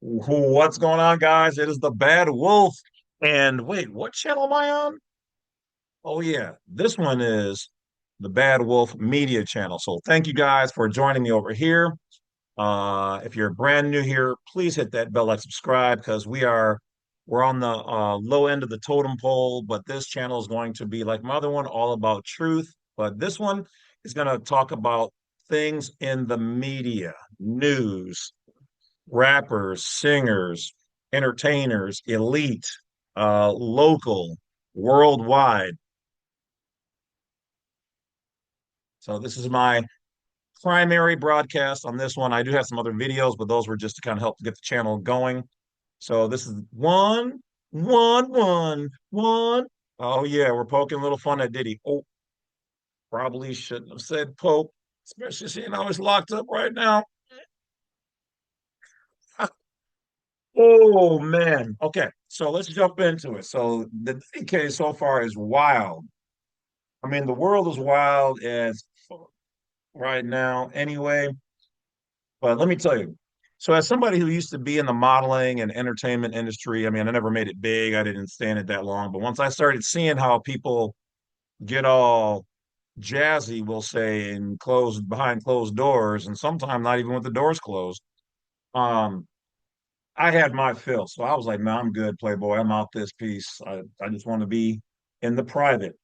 What's going on, guys? It is the Bad Wolf. And wait, what channel am I on? Oh, yeah, this one is the Bad Wolf Media channel. So thank you guys for joining me over here. If you're brand new here, please hit that bell, like, subscribe, because we're on the low end of the totem pole. But this channel is going to be like my other one, all about truth. But this one is going to talk about things in the media, news, rappers, singers, entertainers, elite, local, worldwide. So this is my primary broadcast on this one. I do have some other videos, but those were just to kind of help get the channel going. So this is one. Oh yeah, we're poking a little fun at Diddy. Oh, probably shouldn't have said poke, especially seeing how he's locked up right now. Oh man. Okay, so let's jump into it. So the DK so far is wild. I mean, the world is wild as fuck right now anyway. But let me tell you. So as somebody who used to be in the modeling and entertainment industry, I mean, I never made it big. I didn't stay in it that long. But once I started seeing how people get all jazzy, we'll say, and closed behind closed doors, and sometimes not even with the doors closed, um, I had my fill. So I was like, man, I'm good, Playboy. I'm out this piece. I just want to be in the private,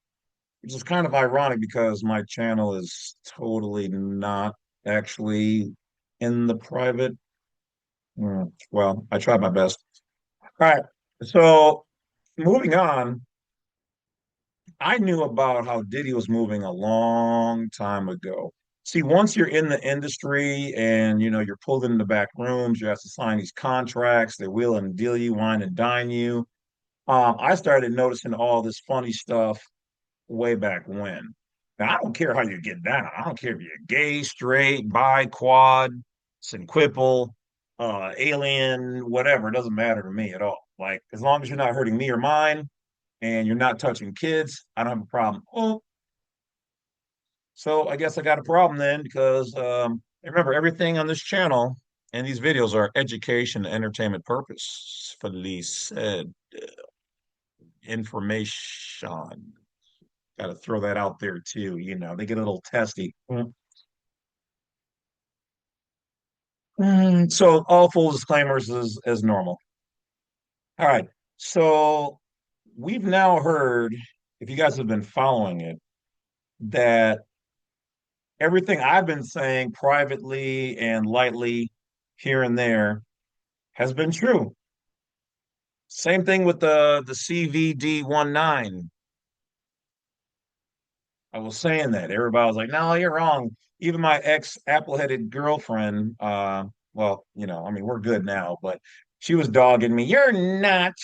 which is kind of ironic because my channel is totally not actually in the private. Well, I tried my best. All right. So moving on, I knew about how Diddy was moving a long time ago. See, once you're in the industry and you're pulled in the back rooms, you have to sign these contracts, they wheel and deal you, wine and dine you. I started noticing all this funny stuff way back when. Now, I don't care how you get down. I don't care if you're gay, straight, bi, quad, synquipal, alien, whatever. It doesn't matter to me at all. Like, as long as you're not hurting me or mine and you're not touching kids, I don't have a problem. Oh, so I guess I got a problem then because remember, everything on this channel and these videos are education and entertainment purpose for the said information. Got to throw that out there too. They get a little testy. So all full disclaimers as normal. All right. So we've now heard, if you guys have been following it, that everything I've been saying privately and lightly here and there has been true. Same thing with the CVD-19. I was saying that. Everybody was like, no, you're wrong. Even my ex apple-headed girlfriend, well, I mean, we're good now, but she was dogging me. You're not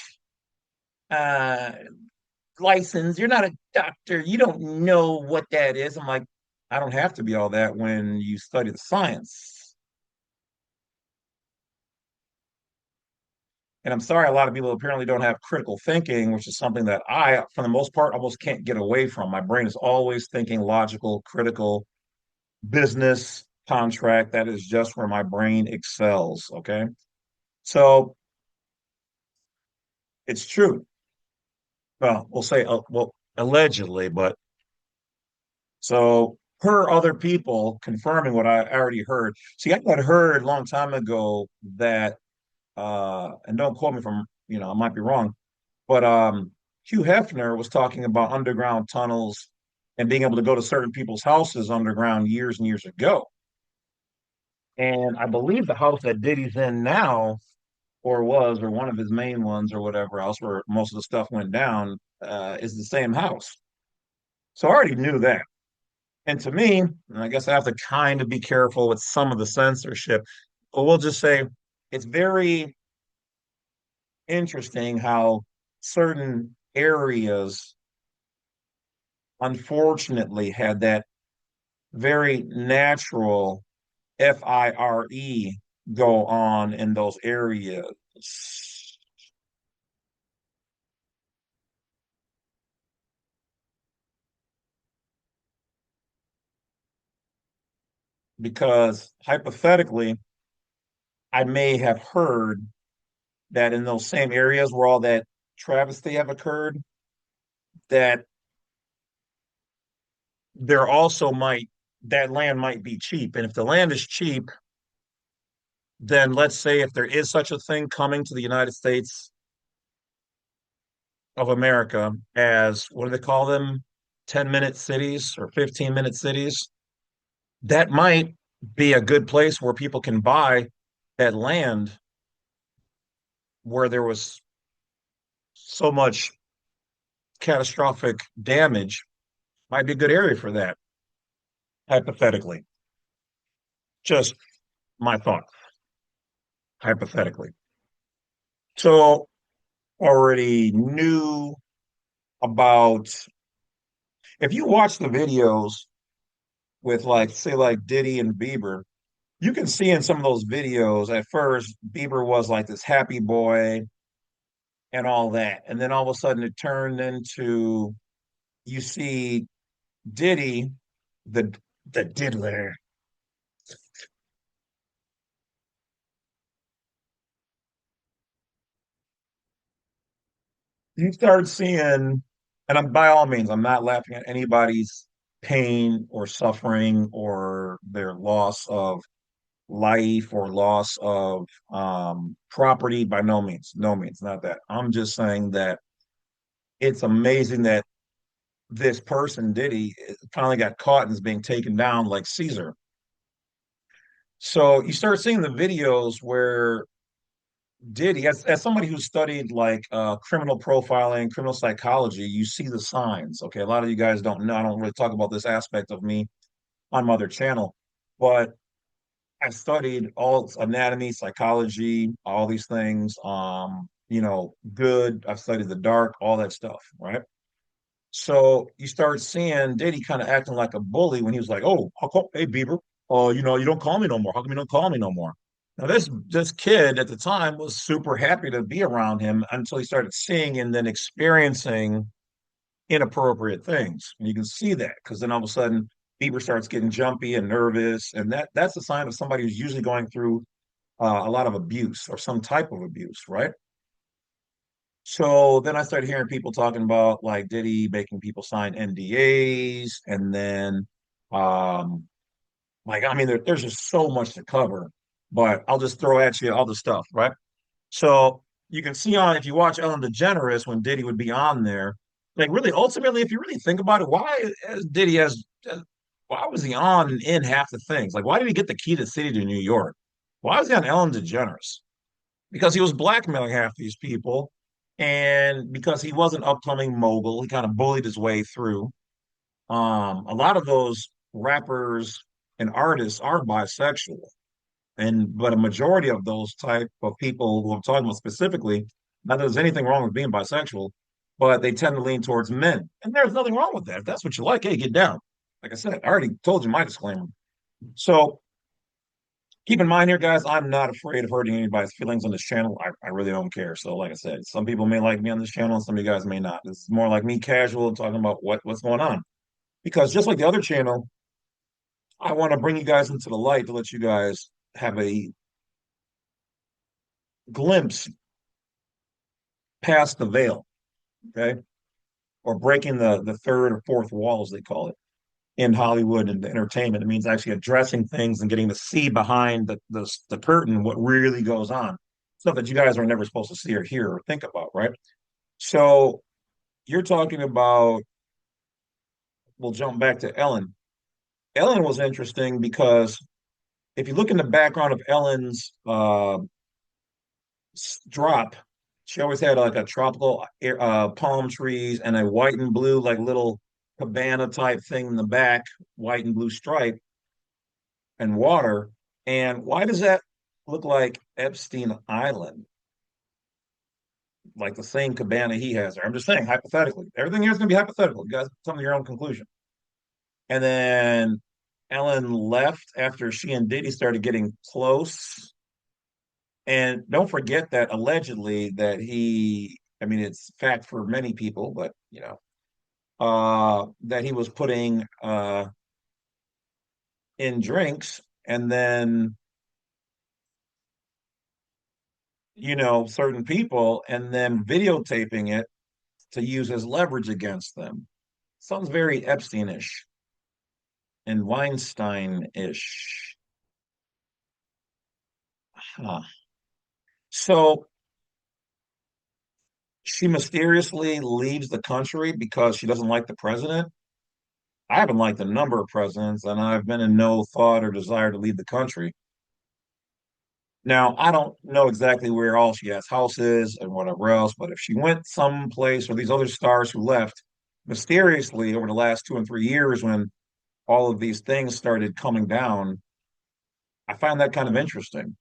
uh licensed, you're not a doctor, you don't know what that is. I'm like, I don't have to be all that when you study the science. And I'm sorry, a lot of people apparently don't have critical thinking, which is something that I, for the most part, almost can't get away from. My brain is always thinking logical, critical, business, contract. That is just where my brain excels. Okay. So it's true. Well, we'll say, well, allegedly, but so per other people confirming what I already heard. See, I had heard a long time ago that, and don't quote me from, I might be wrong, but Hugh Hefner was talking about underground tunnels and being able to go to certain people's houses underground years and years ago. And I believe the house that Diddy's in now, or was, or one of his main ones, or whatever else, where most of the stuff went down, is the same house. So I already knew that. And to me, and I guess I have to kind of be careful with some of the censorship, but we'll just say it's very interesting how certain areas unfortunately had that very natural FIRE go on in those areas because hypothetically, I may have heard that in those same areas where all that travesty have occurred, that there also might that land might be cheap. And if the land is cheap, then let's say if there is such a thing coming to the United States of America as what do they call them? 10-minute cities or 15-minute cities, that might be a good place where people can buy that land where there was so much catastrophic damage. Might be a good area for that, hypothetically. Just my thought, hypothetically. So already knew about if you watch the videos with like say like Diddy and Bieber, you can see in some of those videos at first Bieber was like this happy boy and all that. And then all of a sudden it turned into you see Diddy, the the diddler. You start seeing, and I'm by all means, I'm not laughing at anybody's pain or suffering or their loss of life or loss of property. By no means, no means, not that. I'm just saying that it's amazing that this person, Diddy, finally got caught and is being taken down like Caesar. So you start seeing the videos where Diddy, as somebody who studied like criminal profiling, criminal psychology, you see the signs. Okay, a lot of you guys don't know. I don't really talk about this aspect of me on my other channel, but I studied all anatomy, psychology, all these things. Good. I've studied the dark, all that stuff, right? So you start seeing Diddy kind of acting like a bully when he was like, "Oh, hey Bieber, you don't call me no more. How come you don't call me no more?" Now this kid at the time was super happy to be around him until he started seeing and then experiencing inappropriate things. And you can see that because then all of a sudden Bieber starts getting jumpy and nervous, and that's a sign of somebody who's usually going through a lot of abuse or some type of abuse, right? So then I started hearing people talking about like Diddy making people sign NDAs, and then like I mean there's just so much to cover, but I'll just throw at you all the stuff, right? So you can see on if you watch Ellen DeGeneres when Diddy would be on there, like really ultimately, if you really think about it, Diddy has why was he on and in half the things? Like why did he get the key to the city to New York? Why was he on Ellen DeGeneres? Because he was blackmailing half these people, and because he was an upcoming mogul, he kind of bullied his way through. A lot of those rappers and artists are bisexual, and but a majority of those type of people who I'm talking about specifically, not that there's anything wrong with being bisexual, but they tend to lean towards men, and there's nothing wrong with that. If that's what you like, hey, get down. Like I said, I already told you my disclaimer. So keep in mind here, guys, I'm not afraid of hurting anybody's feelings on this channel. I really don't care. So, like I said, some people may like me on this channel, and some of you guys may not. This is more like me casual talking about what's going on. Because just like the other channel, I want to bring you guys into the light to let you guys have a glimpse past the veil, okay? Or breaking the third or fourth wall, as they call it in Hollywood and entertainment. It means actually addressing things and getting to see behind the curtain what really goes on. Stuff that you guys are never supposed to see or hear or think about, right? So you're talking about, we'll jump back to Ellen. Ellen was interesting because if you look in the background of Ellen's drop, she always had like a tropical palm trees and a white and blue, like little cabana type thing in the back, white and blue stripe and water. And why does that look like Epstein Island? Like the same cabana he has there. I'm just saying, hypothetically. Everything here is going to be hypothetical. You guys come to your own conclusion. And then Ellen left after she and Diddy started getting close. And don't forget that allegedly that I mean, it's fact for many people, but that he was putting in drinks and then certain people and then videotaping it to use as leverage against them. Sounds very Epstein-ish and Weinstein-ish. Huh. So she mysteriously leaves the country because she doesn't like the president. I haven't liked a number of presidents, and I've been in no thought or desire to leave the country. Now, I don't know exactly where all she has houses and whatever else, but if she went someplace or these other stars who left mysteriously over the last 2 and 3 years when all of these things started coming down, I find that kind of interesting.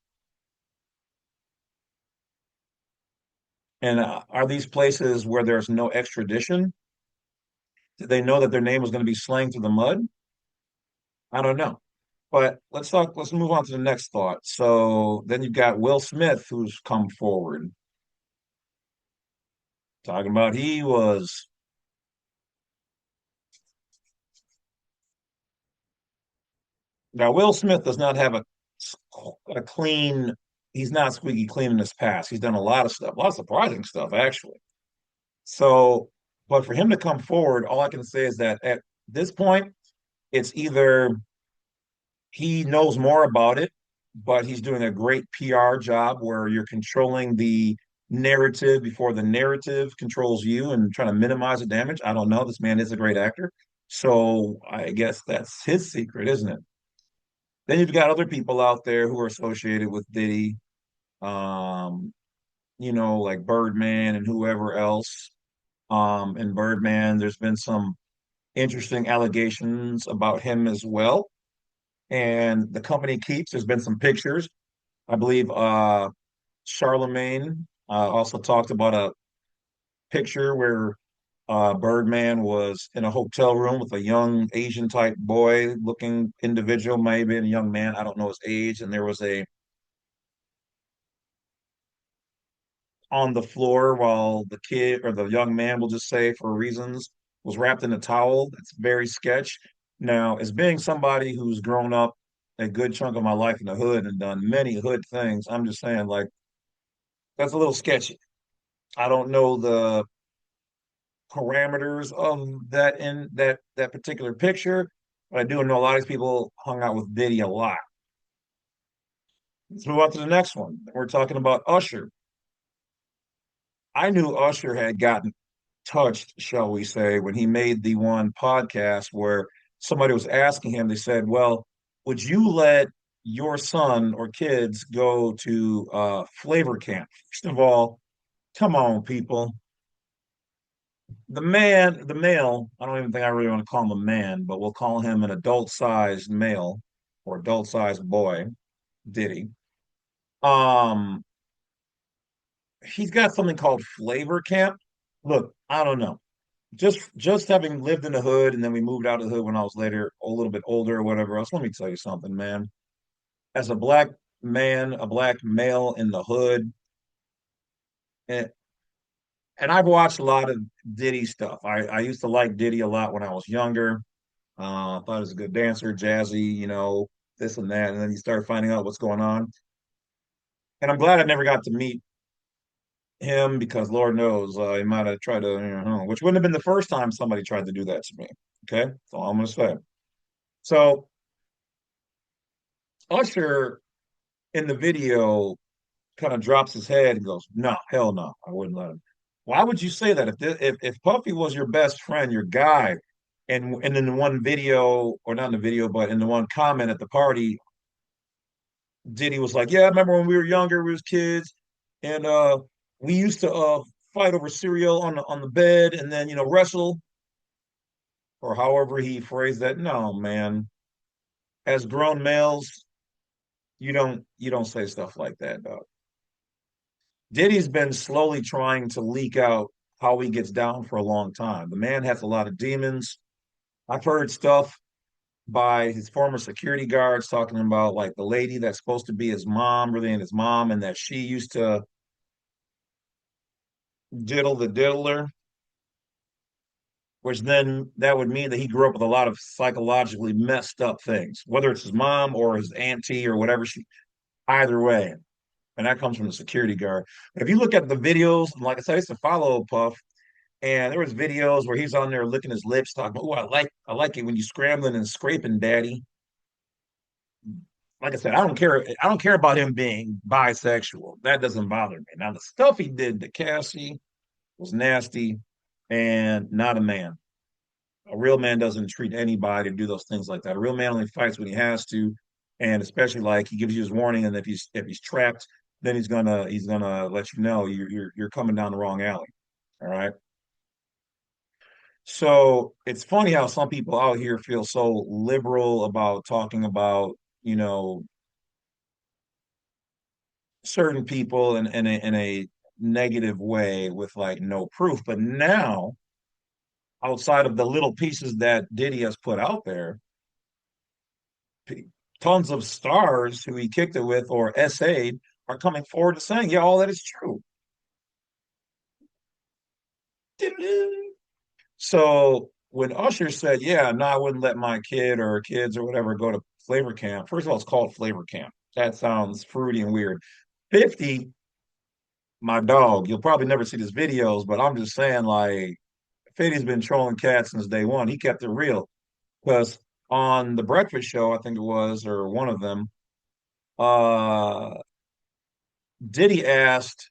And are these places where there's no extradition? Did they know that their name was going to be slang through the mud? I don't know. But let's move on to the next thought. So then you've got Will Smith who's come forward talking about he was now Will Smith does not have a clean, he's not squeaky clean in his past. He's done a lot of stuff, a lot of surprising stuff actually. So, but for him to come forward, all I can say is that at this point, it's either he knows more about it, but he's doing a great PR job where you're controlling the narrative before the narrative controls you and trying to minimize the damage. I don't know. This man is a great actor. So I guess that's his secret, isn't it? Then you've got other people out there who are associated with Diddy, um, like Birdman and whoever else. And Birdman, there's been some interesting allegations about him as well. And the company keeps, there's been some pictures. I believe Charlemagne also talked about a picture where Birdman was in a hotel room with a young Asian type boy looking individual, maybe a young man, I don't know his age, and there was a on the floor while the kid or the young man, will just say for reasons, was wrapped in a towel. That's very sketch. Now, as being somebody who's grown up a good chunk of my life in the hood and done many hood things, I'm just saying, like, that's a little sketchy. I don't know the parameters of that in that particular picture, but I do know a lot of these people hung out with Diddy a lot. Let's move on to the next one. We're talking about Usher. I knew Usher had gotten touched, shall we say, when he made the one podcast where somebody was asking him, they said, well, would you let your son or kids go to flavor camp? First of all, come on, people. The male, I don't even think I really want to call him a man, but we'll call him an adult sized male or adult sized boy, Diddy. Um, he's got something called flavor camp. Look, I don't know. Just having lived in the hood and then we moved out of the hood when I was later a little bit older or whatever else. Let me tell you something, man. As a black man, a black male in the hood, and, and I've watched a lot of Diddy stuff. I used to like Diddy a lot when I was younger. I thought he was a good dancer, jazzy, this and that. And then you start finding out what's going on. And I'm glad I never got to meet him because Lord knows he might have tried to, which wouldn't have been the first time somebody tried to do that to me. Okay, that's all I'm going to say. So Usher in the video kind of drops his head and goes, "No, hell no, I wouldn't let him." Why would you say that? If Puffy was your best friend, your guy, and in the one video, or not in the video, but in the one comment at the party, Diddy was like, "Yeah, I remember when we were younger, we was kids, and we used to fight over cereal on the bed, and then wrestle, or however he phrased that." No, man. As grown males, you don't say stuff like that, dog. Diddy's been slowly trying to leak out how he gets down for a long time. The man has a lot of demons. I've heard stuff by his former security guards talking about like the lady that's supposed to be his mom, really ain't his mom, and that she used to diddle the diddler, which then that would mean that he grew up with a lot of psychologically messed up things, whether it's his mom or his auntie or whatever she, either way. and that comes from the security guard. But if you look at the videos, like I said, I used to follow Puff, and there was videos where he's on there licking his lips, talking, "Oh, I like it when you scrambling and scraping, daddy." Like I said, I don't care. I don't care about him being bisexual. That doesn't bother me. Now the stuff he did to Cassie was nasty and not a man. A real man doesn't treat anybody to do those things like that. A real man only fights when he has to, and especially like he gives you his warning, and if he's trapped, then he's gonna let you know you're coming down the wrong alley. All right. So it's funny how some people out here feel so liberal about talking about, you know, certain people in a negative way with like no proof. But now, outside of the little pieces that Diddy has put out there, tons of stars who he kicked it with or essayed are coming forward to saying, yeah, all that is true. So when Usher said, yeah, no, I wouldn't let my kid or kids or whatever go to flavor camp. First of all, it's called flavor camp. That sounds fruity and weird. 50, my dog, you'll probably never see these videos, but I'm just saying, like, 50's been trolling cats since day one. He kept it real. Because on the breakfast show, I think it was, or one of them, uh Diddy asked,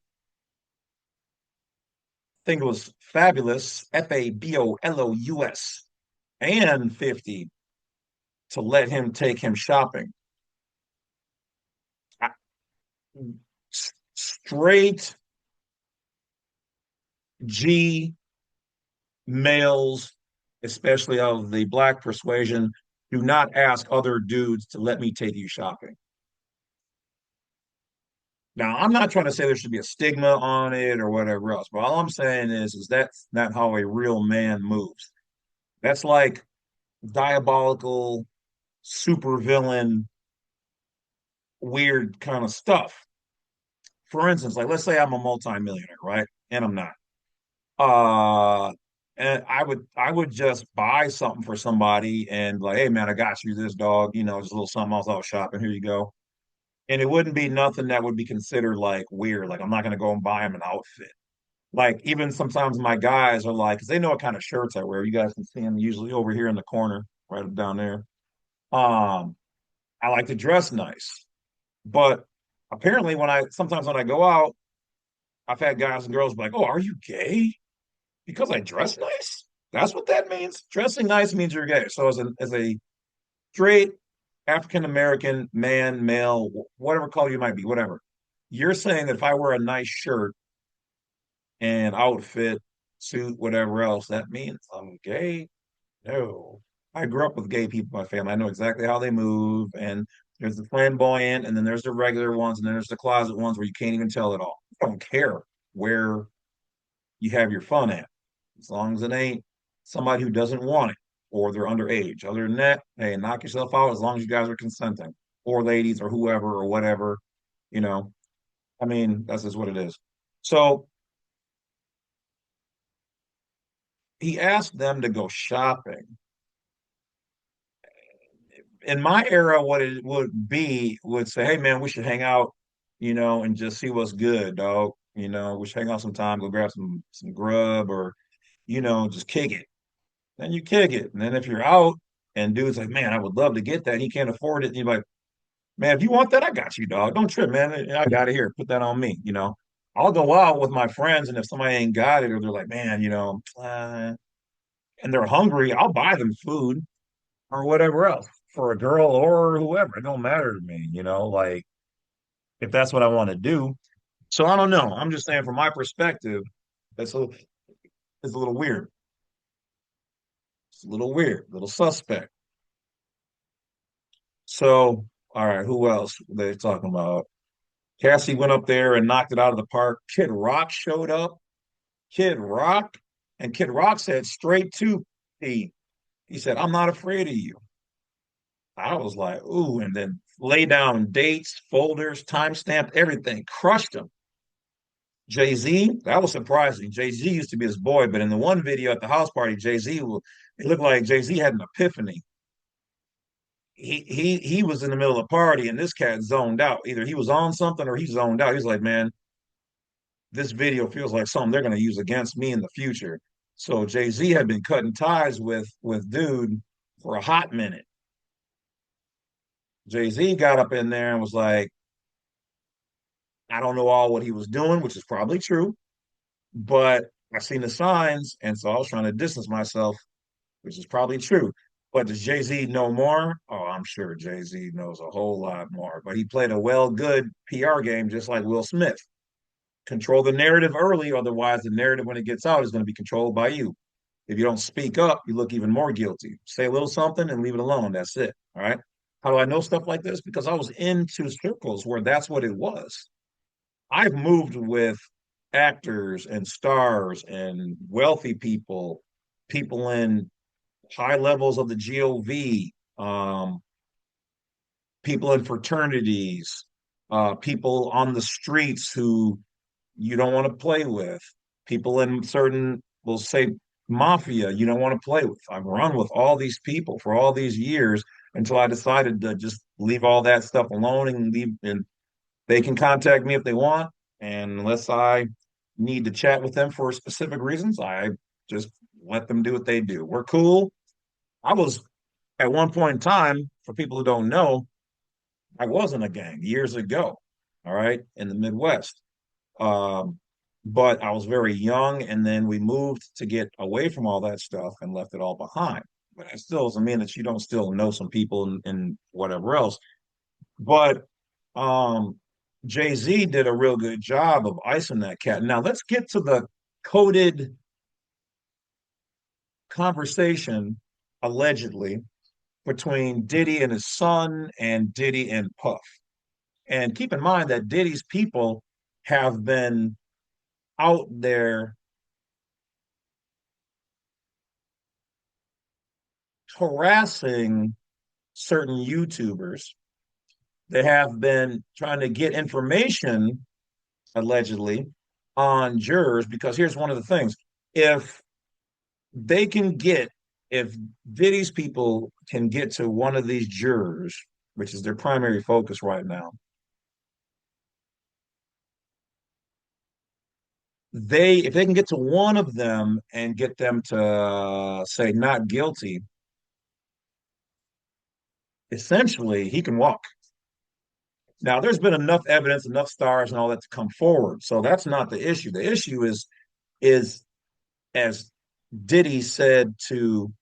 I think it was Fabulous, Fabolous, and 50 to let him take him shopping. I- Straight G males, especially of the black persuasion, do not ask other dudes to let me take you shopping. Now, I'm not trying to say there should be a stigma on it or whatever else, but all I'm saying is that's not how a real man moves. That's like diabolical, super villain, weird kind of stuff. For instance, like let's say I'm a multimillionaire, right? And I'm not. Uh and I would just buy something for somebody and like, hey man, I got you this dog, just a little something else I was shopping. Here you go. And it wouldn't be nothing that would be considered like weird. Like I'm not gonna go and buy him an outfit. Like even sometimes my guys are like, because they know what kind of shirts I wear. You guys can see them usually over here in the corner, right down there. Um, I like to dress nice, but apparently when I go out, I've had guys and girls be like, "Oh, are you gay? Because I dress nice?" That's what that means. Dressing nice means you're gay. So as a straight African American man, male, whatever color you might be, whatever, you're saying that if I wear a nice shirt and outfit, suit, whatever else, that means I'm gay? No. I grew up with gay people in my family. I know exactly how they move. And there's the flamboyant, and then there's the regular ones, and then there's the closet ones where you can't even tell it all. I don't care where you have your fun at, as long as it ain't somebody who doesn't want it or they're underage. Other than that, hey, knock yourself out as long as you guys are consenting, or ladies, or whoever, or whatever. You know, I mean, that's just what it is. So he asked them to go shopping. In my era, what it would say, hey man, we should hang out, and just see what's good, dog. We should hang out sometime, go grab some grub or, just kick it. Then you kick it. And then if you're out and dude's like, man, I would love to get that. He can't afford it. And you're like, man, if you want that, I got you, dog. Don't trip, man. I got it here. Put that on me. I'll go out with my friends, and if somebody ain't got it, or they're like, man, and they're hungry, I'll buy them food or whatever else for a girl or whoever. It don't matter to me, like if that's what I want to do. So I don't know. I'm just saying from my perspective, that's a it's a little weird. It's a little weird, a little suspect. So, all right, who else they talking about? Cassie went up there and knocked it out of the park. Kid Rock showed up. Kid Rock, and Kid Rock said straight to he he said, I'm not afraid of you. I was like, ooh, and then lay down dates, folders, timestamp, everything, crushed him. Jay-Z, that was surprising. Jay-Z used to be his boy, but in the one video at the house party, it looked like Jay-Z had an epiphany. he was in the middle of the party and this cat zoned out. Either he was on something or he zoned out. He's like, man, this video feels like something they're going to use against me in the future. So Jay Z had been cutting ties with dude for a hot minute. Jay Z got up in there and was like, I don't know all what he was doing, which is probably true, but I seen the signs, and so I was trying to distance myself, which is probably true. But does Jay Z know more? Oh, I'm sure Jay Z knows a whole lot more. But he played a well good PR game, just like Will Smith. Control the narrative early, otherwise, the narrative when it gets out is going to be controlled by you. If you don't speak up, you look even more guilty. Say a little something and leave it alone. That's it. All right. How do I know stuff like this? Because I was into circles where that's what it was. I've moved with actors and stars and wealthy people, people in high levels of the GOV, people in fraternities, people on the streets who you don't want to play with, people in certain, we'll say, mafia you don't want to play with. I've run with all these people for all these years until I decided to just leave all that stuff alone and leave. And they can contact me if they want. And unless I need to chat with them for specific reasons, I just let them do what they do. We're cool. I was at one point in time, for people who don't know, I was in a gang years ago, all right, in the Midwest. Um, but I was very young, and then we moved to get away from all that stuff and left it all behind. But it still doesn't mean that you don't still know some people and whatever else. But um, Jay Z did a real good job of icing that cat. Now let's get to the coded conversation, allegedly, between Diddy and his son and Diddy and Puff. And keep in mind that Diddy's people have been out there harassing certain YouTubers. They have been trying to get information, allegedly, on jurors because here's one of the things. If they can get, if Diddy's people can get to one of these jurors, which is their primary focus right now, they if they can get to one of them and get them to say not guilty, essentially he can walk. Now, there's been enough evidence, enough stars, and all that to come forward, so that's not the issue. The issue is as Diddy said to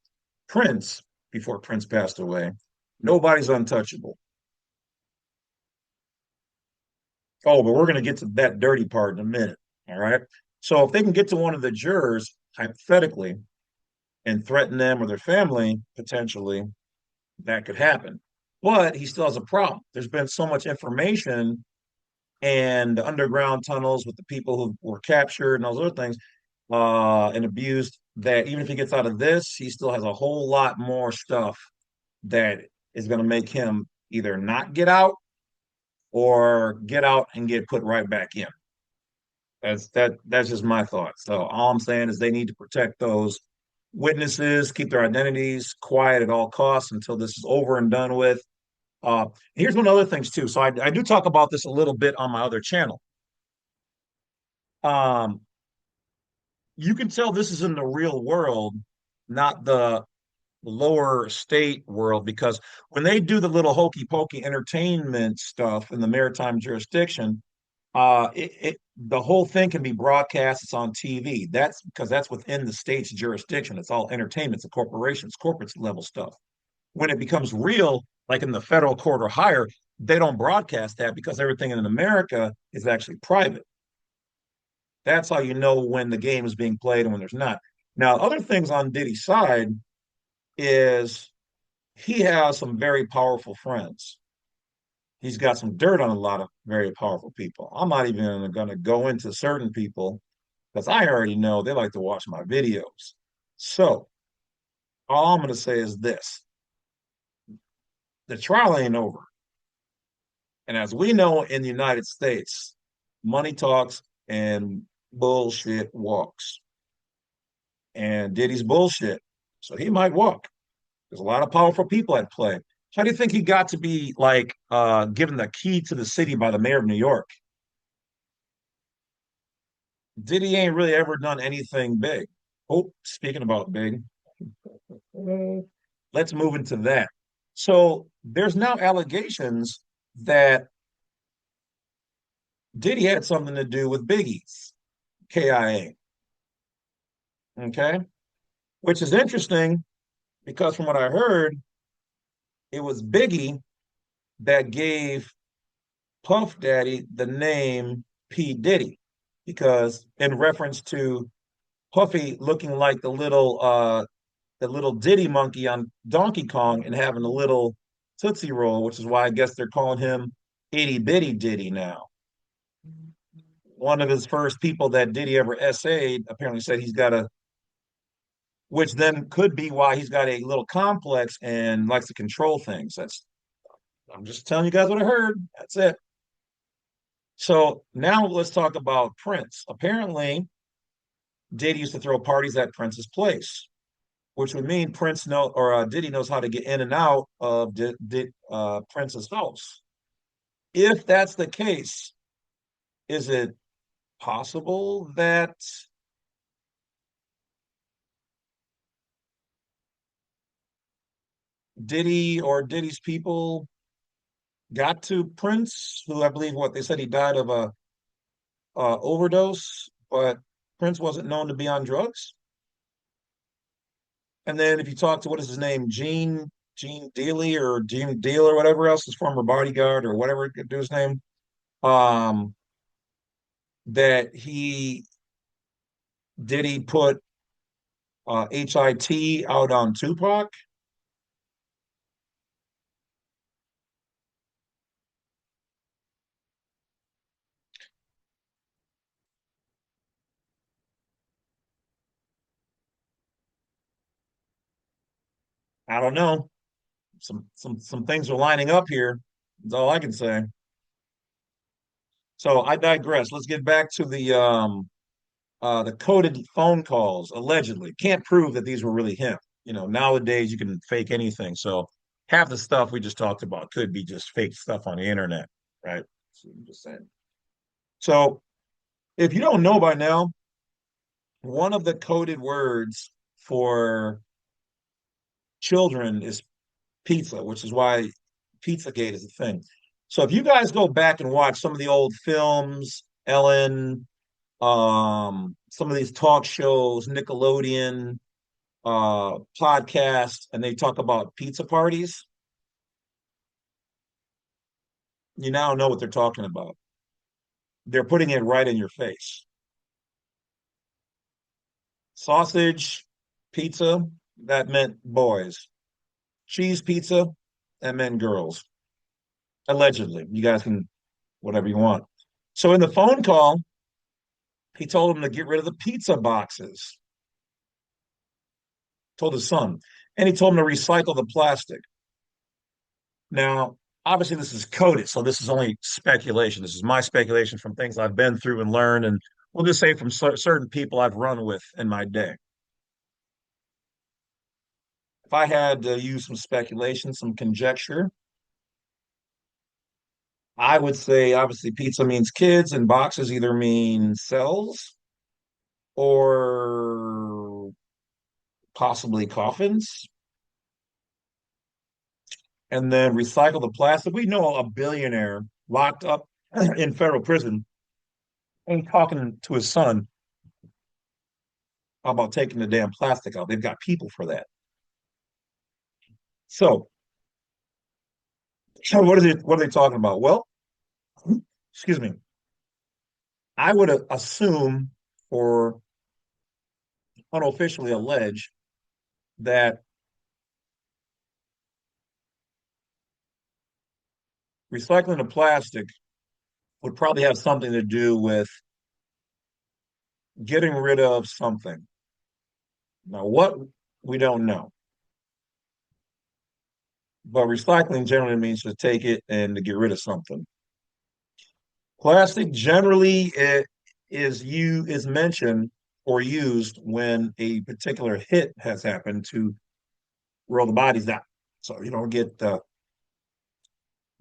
Prince before Prince passed away, nobody's untouchable. Oh, but we're going to get to that dirty part in a minute. All right. So if they can get to one of the jurors, hypothetically, and threaten them or their family, potentially, that could happen. But he still has a problem. There's been so much information and the underground tunnels with the people who were captured and those other things and abused that even if he gets out of this, he still has a whole lot more stuff that is going to make him either not get out or get out and get put right back in. That's just my thoughts. So all I'm saying is they need to protect those witnesses, keep their identities quiet at all costs until this is over and done with. Here's one other things too. So I do talk about this a little bit on my other channel. Um, you can tell this is in the real world, not the lower state world, because when they do the little hokey pokey entertainment stuff in the maritime jurisdiction, the whole thing can be broadcast. It's on TV. That's because that's within the state's jurisdiction. It's all entertainment. It's a corporation. It's corporate level stuff. When it becomes real, like in the federal court or higher, they don't broadcast that because everything in America is actually private. That's how you know when the game is being played and when there's not. Now, other things on Diddy's side is he has some very powerful friends. He's got some dirt on a lot of very powerful people. I'm not even going to go into certain people because I already know they like to watch my videos. So all I'm going to say is this: the trial ain't over. And as we know in the United States, money talks and bullshit walks. And Diddy's bullshit. So he might walk. There's a lot of powerful people at play. How do you think he got to be like given the key to the city by the mayor of New York? Diddy ain't really ever done anything big. Oh, speaking about big, let's move into that. So there's now allegations that Diddy had something to do with Biggie's KIA. Okay. Which is interesting because from what I heard, it was Biggie that gave Puff Daddy the name P. Diddy because in reference to Puffy looking like the little Diddy monkey on Donkey Kong and having a little Tootsie Roll, which is why I guess they're calling him Itty Bitty Diddy now. One of his first people that Diddy ever essayed apparently said he's got a, which then could be why he's got a little complex and likes to control things. That's, I'm just telling you guys what I heard. That's it. So now let's talk about Prince. Apparently, Diddy used to throw parties at Prince's place, which would mean Prince know or Diddy knows how to get in and out of Prince's house. If that's the case, is it possible that Diddy or Diddy's people got to Prince, who I believe what they said he died of a overdose, but Prince wasn't known to be on drugs? And then if you talk to what is his name, Gene Dealey or Gene Deal or whatever else, his former bodyguard or whatever it could do his name, um, that he put HIT out on Tupac? I don't know. Some things are lining up here. That's all I can say. So I digress. Let's get back to the coded phone calls, allegedly. Can't prove that these were really him. You know, nowadays you can fake anything. So half the stuff we just talked about could be just fake stuff on the internet, right? So I'm just saying. So if you don't know by now, one of the coded words for children is pizza, which is why Pizzagate is a thing. So if you guys go back and watch some of the old films, Ellen, some of these talk shows, Nickelodeon, podcasts, and they talk about pizza parties, you now know what they're talking about. They're putting it right in your face. Sausage, pizza, that meant boys. Cheese pizza, that meant girls. Allegedly. You guys can whatever you want. So in the phone call, he told him to get rid of the pizza boxes, told his son, and he told him to recycle the plastic. Now, obviously, this is coded, so this is only speculation. This is my speculation from things I've been through and learned, and we'll just say from certain people I've run with in my day. If I had to use some speculation, some conjecture, I would say obviously pizza means kids, and boxes either mean cells or possibly coffins. And then recycle the plastic. We know a billionaire locked up in federal prison and talking to his son about taking the damn plastic out. They've got people for that. So, so what are they talking about? Well, excuse me. I would assume or unofficially allege that recycling the plastic would probably have something to do with getting rid of something. Now, what we don't know, but recycling generally means to take it and to get rid of something. Plastic generally it is mentioned or used when a particular hit has happened to roll the bodies out. So you don't get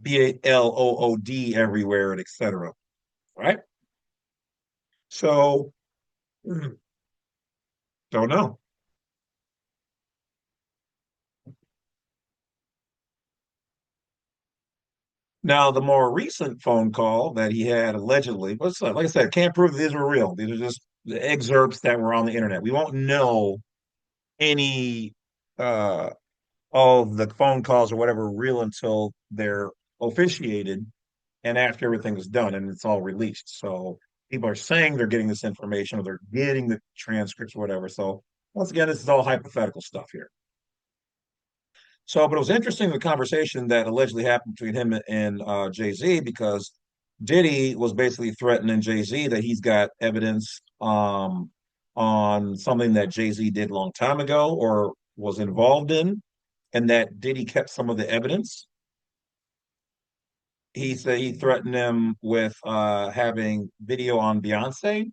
Balood everywhere, and etc. Right? So, don't know. Now, the more recent phone call that he had allegedly, what's like I said, can't prove these were real. These are just the excerpts that were on the internet. We won't know any uh, of the phone calls or whatever real until they're officiated and after everything is done and it's all released. So people are saying they're getting this information or they're getting the transcripts or whatever. So once again, this is all hypothetical stuff here. So, but it was interesting the conversation that allegedly happened between him and Jay Z because Diddy was basically threatening Jay Z that he's got evidence on something that Jay Z did a long time ago or was involved in, and that Diddy kept some of the evidence. He said he threatened him with having video on Beyonce.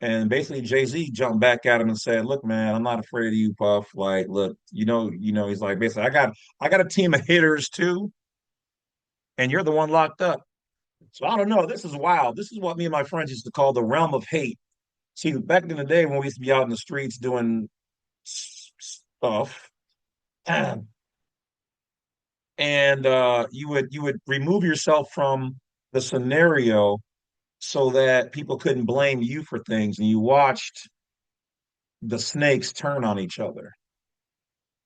And basically Jay Z jumped back at him and said, "Look, man, I'm not afraid of you, Puff. Like, look, he's like, basically, I got a team of hitters too, and you're the one locked up." So I don't know. This is wild. This is what me and my friends used to call the realm of hate. See, back in the day when we used to be out in the streets doing stuff, and you would remove yourself from the scenario so that people couldn't blame you for things, and you watched the snakes turn on each other.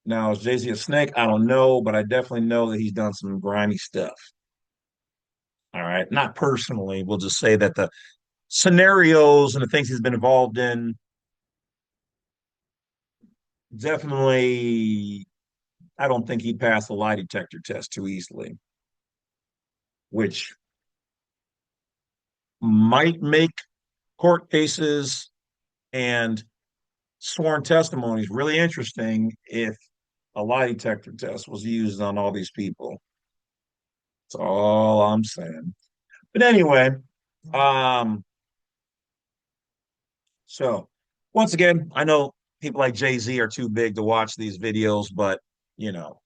Now, is Jay Z a snake? I don't know, but I definitely know that he's done some grimy stuff. All right. Not personally. We'll just say that the scenarios and the things he's been involved in definitely, I don't think he'd pass a lie detector test too easily, which might make court cases and sworn testimonies really interesting if a lie detector test was used on all these people. That's all I'm saying. But anyway, um, so once again, I know people like Jay Z are too big to watch these videos, but you know,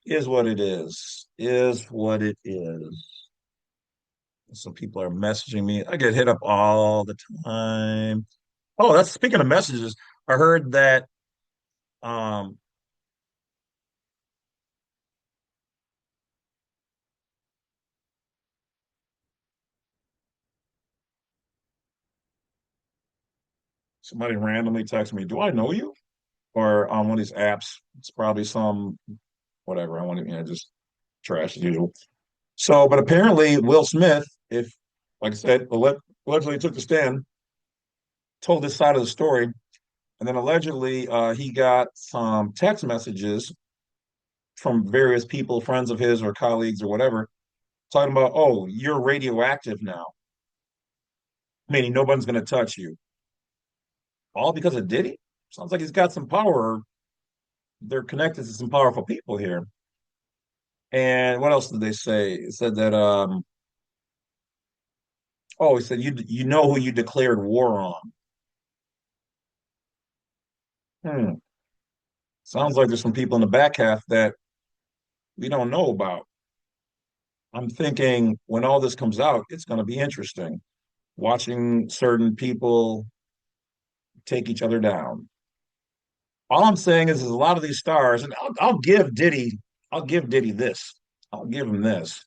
is what it is. Is what it is. Some people are messaging me. I get hit up all the time. Oh, that's speaking of messages. I heard that um somebody randomly texted me, "Do I know you?" Or on one of these apps. It's probably some whatever. I want to, just trash as usual. So, but apparently Will Smith, if like I said, allegedly took the stand, told this side of the story, and then allegedly he got some text messages from various people, friends of his or colleagues or whatever, talking about, "Oh, you're radioactive now," meaning nobody's going to touch you. All because of Diddy? Sounds like he's got some power. They're connected to some powerful people here. And what else did they say? It said that oh, he said you know who you declared war on. Hmm. Sounds like there's some people in the back half that we don't know about. I'm thinking when all this comes out, it's going to be interesting watching certain people take each other down. All I'm saying is a lot of these stars, and I'll give Diddy this. I'll give him this.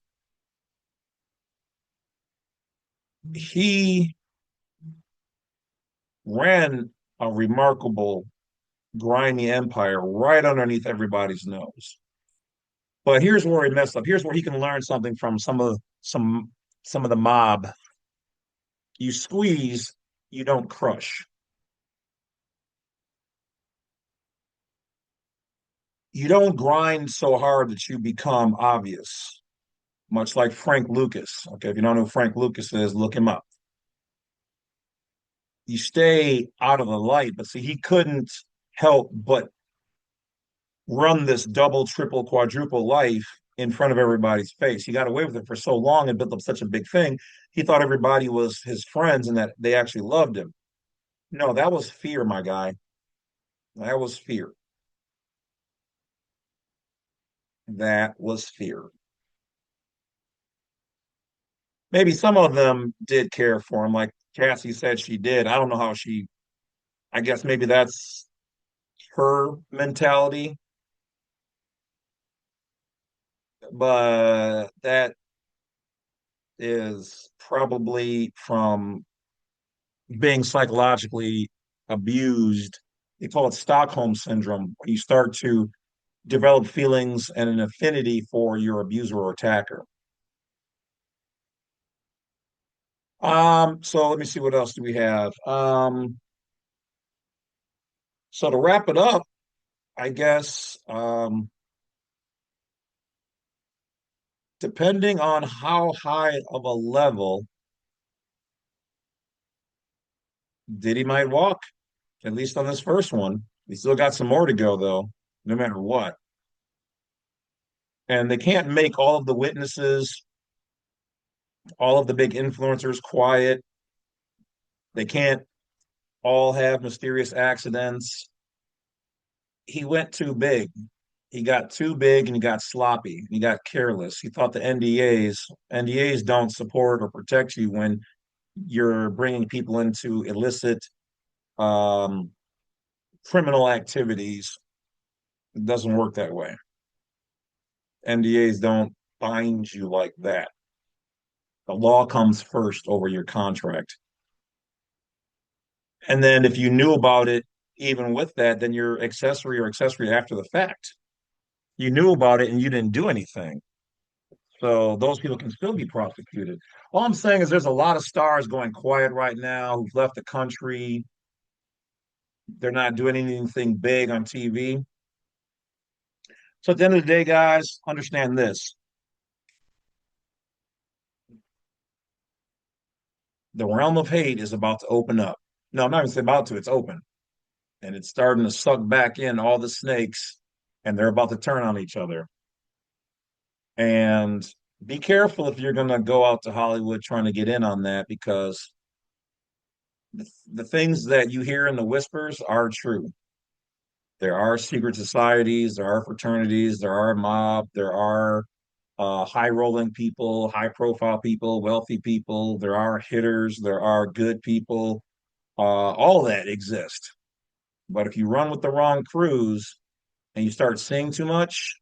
He ran a remarkable, grimy empire right underneath everybody's nose. But here's where he messed up. Here's where he can learn something from some of the mob. You squeeze, you don't crush. You don't grind so hard that you become obvious, much like Frank Lucas. Okay, if you don't know who Frank Lucas is, look him up. You stay out of the light, but see, he couldn't help but run this double, triple, quadruple life in front of everybody's face. He got away with it for so long and built up such a big thing. He thought everybody was his friends and that they actually loved him. No, that was fear, my guy. That was fear. That was fear. Maybe some of them did care for him, like Cassie said she did. I don't know how she, I guess maybe that's her mentality, but that is probably from being psychologically abused. They call it Stockholm syndrome, when you start to develop feelings and an affinity for your abuser or attacker. So let me see, what else do we have? So to wrap it up, I guess, depending on how high of a level Diddy might walk, at least on this first one. We still got some more to go, though, no matter what. And they can't make all of the witnesses, all of the big influencers quiet. They can't all have mysterious accidents. He went too big. He got too big and he got sloppy. He got careless. He thought the NDAs don't support or protect you when you're bringing people into illicit um, criminal activities. It doesn't work that way. NDAs don't bind you like that. The law comes first over your contract. And then if you knew about it, even with that, then you're accessory or accessory after the fact. You knew about it and you didn't do anything. So those people can still be prosecuted. All I'm saying is there's a lot of stars going quiet right now who've left the country. They're not doing anything big on TV. So at the end of the day, guys, understand this. The realm of hate is about to open up. No, I'm not even saying about to, it's open. And it's starting to suck back in all the snakes, and they're about to turn on each other. And be careful if you're going to go out to Hollywood trying to get in on that, because the things that you hear in the whispers are true. There are secret societies, there are fraternities, there are mob, there are high rolling people, high profile people, wealthy people, there are hitters, there are good people. All that exists. But if you run with the wrong crews and you start seeing too much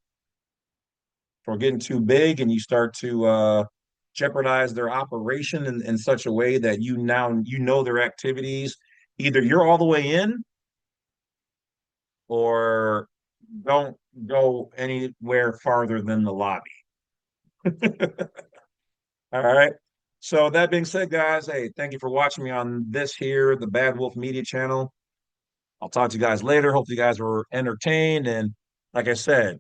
or getting too big, and you start to jeopardize their operation in such a way that you know their activities, either you're all the way in or don't go anywhere farther than the lobby. All right. So that being said, guys, hey, thank you for watching me on this here, the Bad Wolf Media channel. I'll talk to you guys later. Hope you guys were entertained. And like I said,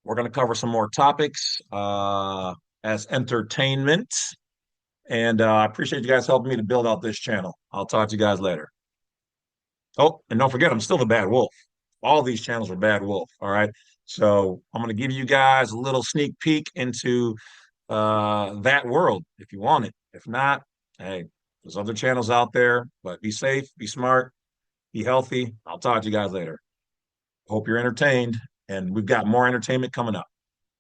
we're going to cover some more topics as entertainment. And I appreciate you guys helping me to build out this channel. I'll talk to you guys later. Oh, and don't forget, I'm still the Bad Wolf. All these channels are Bad Wolf. All right. So I'm going to give you guys a little sneak peek into that world if you want it. If not, hey, there's other channels out there, but be safe, be smart, be healthy. I'll talk to you guys later. Hope you're entertained, and we've got more entertainment coming up.